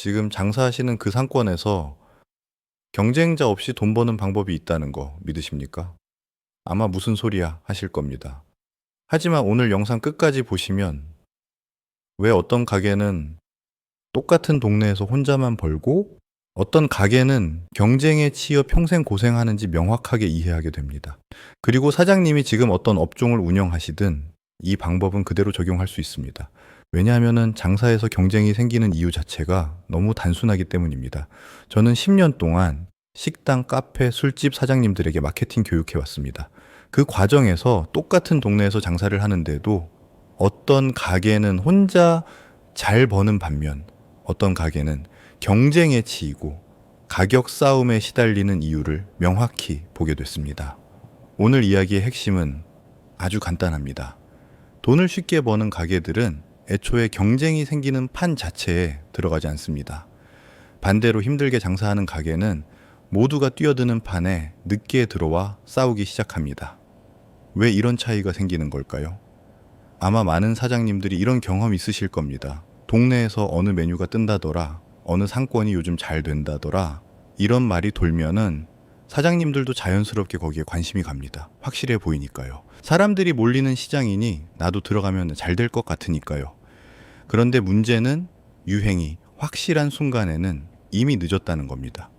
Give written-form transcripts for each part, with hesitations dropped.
지금 장사하시는 그 상권에서 경쟁자 없이 돈 버는 방법이 있다는 거 믿으십니까? 아마 무슨 소리야 하실 겁니다. 하지만 오늘 영상 끝까지 보시면 왜 어떤 가게는 똑같은 동네에서 혼자만 벌고 어떤 가게는 경쟁에 치여 평생 고생하는지 명확하게 이해하게 됩니다. 그리고 사장님이 지금 어떤 업종을 운영하시든 이 방법은 그대로 적용할 수 있습니다. 왜냐하면 장사에서 경쟁이 생기는 이유 자체가 너무 단순하기 때문입니다. 저는 10년 동안 식당, 카페, 술집 사장님들에게 마케팅 교육해 왔습니다. 그 과정에서 똑같은 동네에서 장사를 하는데도 어떤 가게는 혼자 잘 버는 반면 어떤 가게는 경쟁에 치이고 가격 싸움에 시달리는 이유를 명확히 보게 됐습니다. 오늘 이야기의 핵심은 아주 간단합니다. 돈을 쉽게 버는 가게들은 애초에 경쟁이 생기는 판 자체에 들어가지 않습니다. 반대로 힘들게 장사하는 가게는 모두가 뛰어드는 판에 늦게 들어와 싸우기 시작합니다. 왜 이런 차이가 생기는 걸까요? 아마 많은 사장님들이 이런 경험 있으실 겁니다. 동네에서 어느 메뉴가 뜬다더라, 어느 상권이 요즘 잘 된다더라, 이런 말이 돌면은 사장님들도 자연스럽게 거기에 관심이 갑니다. 확실해 보이니까요. 사람들이 몰리는 시장이니 나도 들어가면 잘 될 것 같으니까요. 그런데 문제는 유행이 확실한 순간에는 이미 늦었다는 겁니다.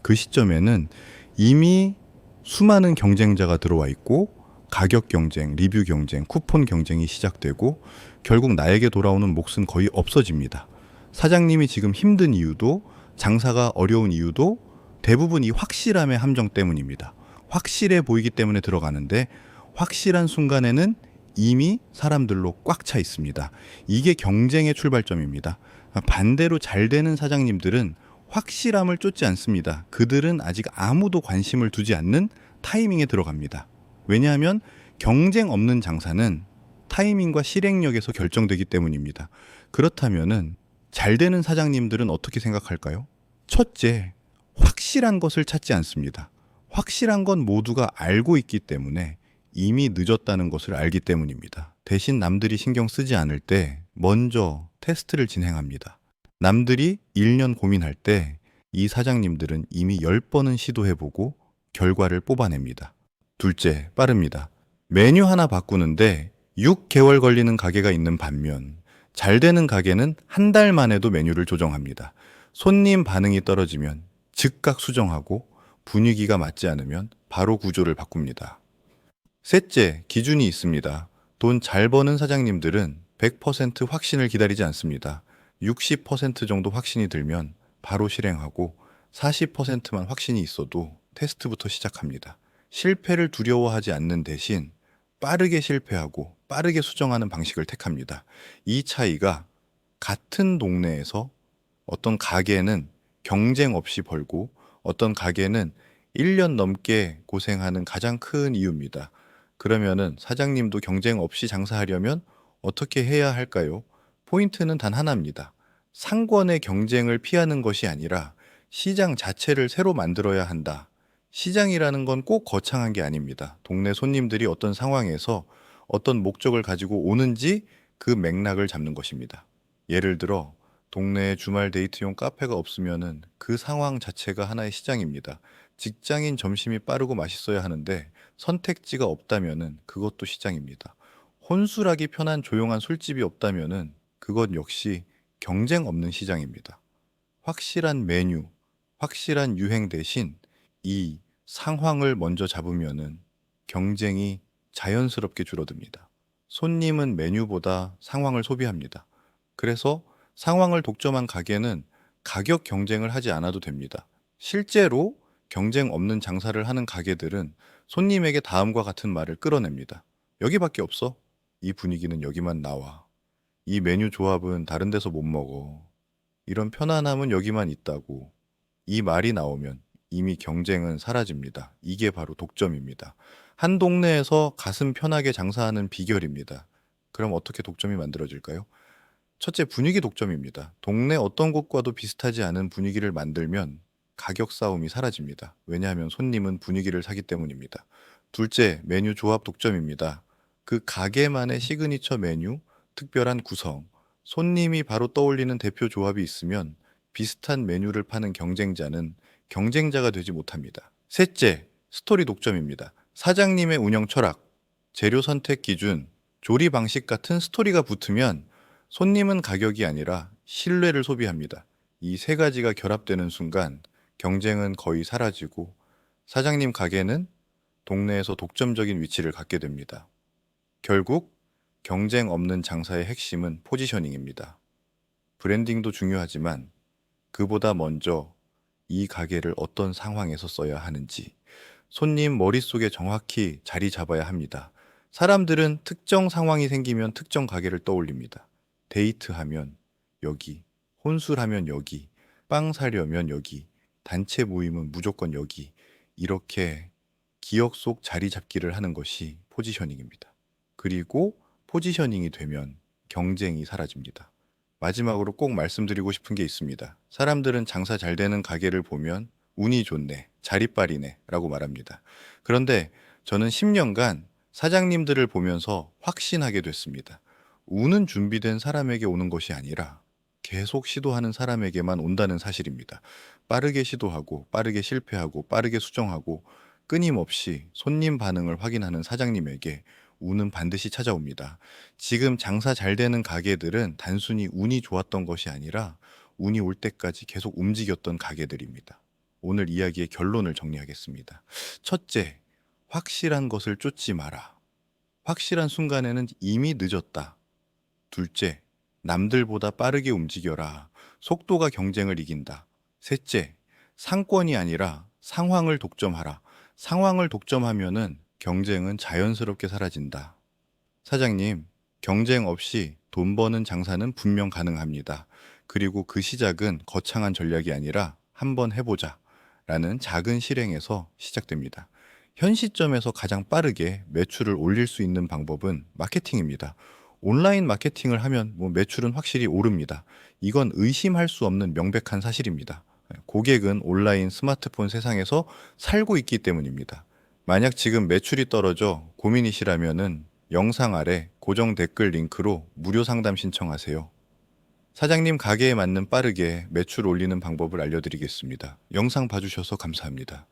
그 시점에는 이미 수많은 경쟁자가 들어와 있고 가격 경쟁, 리뷰 경쟁, 쿠폰 경쟁이 시작되고 결국 나에게 돌아오는 몫은 거의 없어집니다. 사장님이 지금 힘든 이유도 장사가 어려운 이유도 대부분 이 확실함의 함정 때문입니다. 확실해 보이기 때문에 들어가는데 확실한 순간에는 이미 사람들로 꽉 차 있습니다. 이게 경쟁의 출발점입니다. 반대로 잘 되는 사장님들은 확실함을 쫓지 않습니다. 그들은 아직 아무도 관심을 두지 않는 타이밍에 들어갑니다. 왜냐하면 경쟁 없는 장사는 타이밍과 실행력에서 결정되기 때문입니다. 그렇다면은 잘 되는 사장님들은 어떻게 생각할까요? 첫째, 확실한 것을 찾지 않습니다. 확실한 건 모두가 알고 있기 때문에 이미 늦었다는 것을 알기 때문입니다. 대신 남들이 신경 쓰지 않을 때 먼저 테스트를 진행합니다. 남들이 1년 고민할 때 이 사장님들은 이미 10번은 시도해보고 결과를 뽑아냅니다. 둘째, 빠릅니다. 메뉴 하나 바꾸는데 6개월 걸리는 가게가 있는 반면 잘 되는 가게는 한 달 만에도 메뉴를 조정합니다. 손님 반응이 떨어지면 즉각 수정하고 분위기가 맞지 않으면 바로 구조를 바꿉니다. 셋째, 기준이 있습니다. 돈 잘 버는 사장님들은 100% 확신을 기다리지 않습니다. 60% 정도 확신이 들면 바로 실행하고 40%만 확신이 있어도 테스트부터 시작합니다. 실패를 두려워하지 않는 대신 빠르게 실패하고 빠르게 수정하는 방식을 택합니다. 이 차이가 같은 동네에서 어떤 가게는 경쟁 없이 벌고 어떤 가게는 1년 넘게 고생하는 가장 큰 이유입니다. 그러면은 사장님도 경쟁 없이 장사하려면 어떻게 해야 할까요? 포인트는 단 하나입니다. 상권의 경쟁을 피하는 것이 아니라 시장 자체를 새로 만들어야 한다. 시장이라는 건 꼭 거창한 게 아닙니다. 동네 손님들이 어떤 상황에서 어떤 목적을 가지고 오는지 그 맥락을 잡는 것입니다. 예를 들어 동네에 주말 데이트용 카페가 없으면은 그 상황 자체가 하나의 시장입니다. 직장인 점심이 빠르고 맛있어야 하는데 선택지가 없다면은 그것도 시장입니다. 혼술하기 편한 조용한 술집이 없다면은 그것 역시 경쟁 없는 시장입니다. 확실한 메뉴, 확실한 유행 대신 이 상황을 먼저 잡으면은 경쟁이 자연스럽게 줄어듭니다. 손님은 메뉴보다 상황을 소비합니다. 그래서 상황을 독점한 가게는 가격 경쟁을 하지 않아도 됩니다. 실제로 경쟁 없는 장사를 하는 가게들은 손님에게 다음과 같은 말을 끌어냅니다. 여기밖에 없어. 이 분위기는 여기만 나와. 이 메뉴 조합은 다른 데서 못 먹어. 이런 편안함은 여기만 있다고. 이 말이 나오면 이미 경쟁은 사라집니다. 이게 바로 독점입니다. 한 동네에서 가슴 편하게 장사하는 비결입니다. 그럼 어떻게 독점이 만들어질까요? 첫째, 분위기 독점입니다. 동네 어떤 곳과도 비슷하지 않은 분위기를 만들면 가격 싸움이 사라집니다. 왜냐하면 손님은 분위기를 사기 때문입니다. 둘째, 메뉴 조합 독점입니다. 그 가게만의 시그니처 메뉴, 특별한 구성, 손님이 바로 떠올리는 대표 조합이 있으면 비슷한 메뉴를 파는 경쟁자는 경쟁자가 되지 못합니다. 셋째, 스토리 독점입니다. 사장님의 운영 철학, 재료 선택 기준, 조리 방식 같은 스토리가 붙으면 손님은 가격이 아니라 신뢰를 소비합니다. 이 세 가지가 결합되는 순간 경쟁은 거의 사라지고 사장님 가게는 동네에서 독점적인 위치를 갖게 됩니다. 결국 경쟁 없는 장사의 핵심은 포지셔닝입니다. 브랜딩도 중요하지만 그보다 먼저 이 가게를 어떤 상황에서 써야 하는지 손님 머릿속에 정확히 자리 잡아야 합니다. 사람들은 특정 상황이 생기면 특정 가게를 떠올립니다. 데이트하면 여기, 혼술하면 여기, 빵 사려면 여기, 단체 모임은 무조건 여기. 이렇게 기억 속 자리 잡기를 하는 것이 포지셔닝입니다. 그리고 포지셔닝이 되면 경쟁이 사라집니다. 마지막으로 꼭 말씀드리고 싶은 게 있습니다. 사람들은 장사 잘 되는 가게를 보면 운이 좋네, 자리빨이네 라고 말합니다. 그런데 저는 10년간 사장님들을 보면서 확신하게 됐습니다. 운은 준비된 사람에게 오는 것이 아니라 계속 시도하는 사람에게만 온다는 사실입니다. 빠르게 시도하고, 빠르게 실패하고, 빠르게 수정하고, 끊임없이 손님 반응을 확인하는 사장님에게 운은 반드시 찾아옵니다. 지금 장사 잘 되는 가게들은 단순히 운이 좋았던 것이 아니라 운이 올 때까지 계속 움직였던 가게들입니다. 오늘 이야기의 결론을 정리하겠습니다. 첫째, 확실한 것을 쫓지 마라. 확실한 순간에는 이미 늦었다. 둘째, 남들보다 빠르게 움직여라. 속도가 경쟁을 이긴다. 셋째, 상권이 아니라 상황을 독점하라. 상황을 독점하면은 경쟁은 자연스럽게 사라진다. 사장님, 경쟁 없이 돈 버는 장사는 분명 가능합니다. 그리고 그 시작은 거창한 전략이 아니라 한번 해보자 라는 작은 실행에서 시작됩니다. 현 시점에서 가장 빠르게 매출을 올릴 수 있는 방법은 마케팅입니다. 온라인 마케팅을 하면 매출은 확실히 오릅니다. 이건 의심할 수 없는 명백한 사실입니다. 고객은 온라인 스마트폰 세상에서 살고 있기 때문입니다. 만약 지금 매출이 떨어져 고민이시라면은 영상 아래 고정 댓글 링크로 무료 상담 신청하세요. 사장님 가게에 맞는 빠르게 매출 올리는 방법을 알려드리겠습니다. 영상 봐주셔서 감사합니다.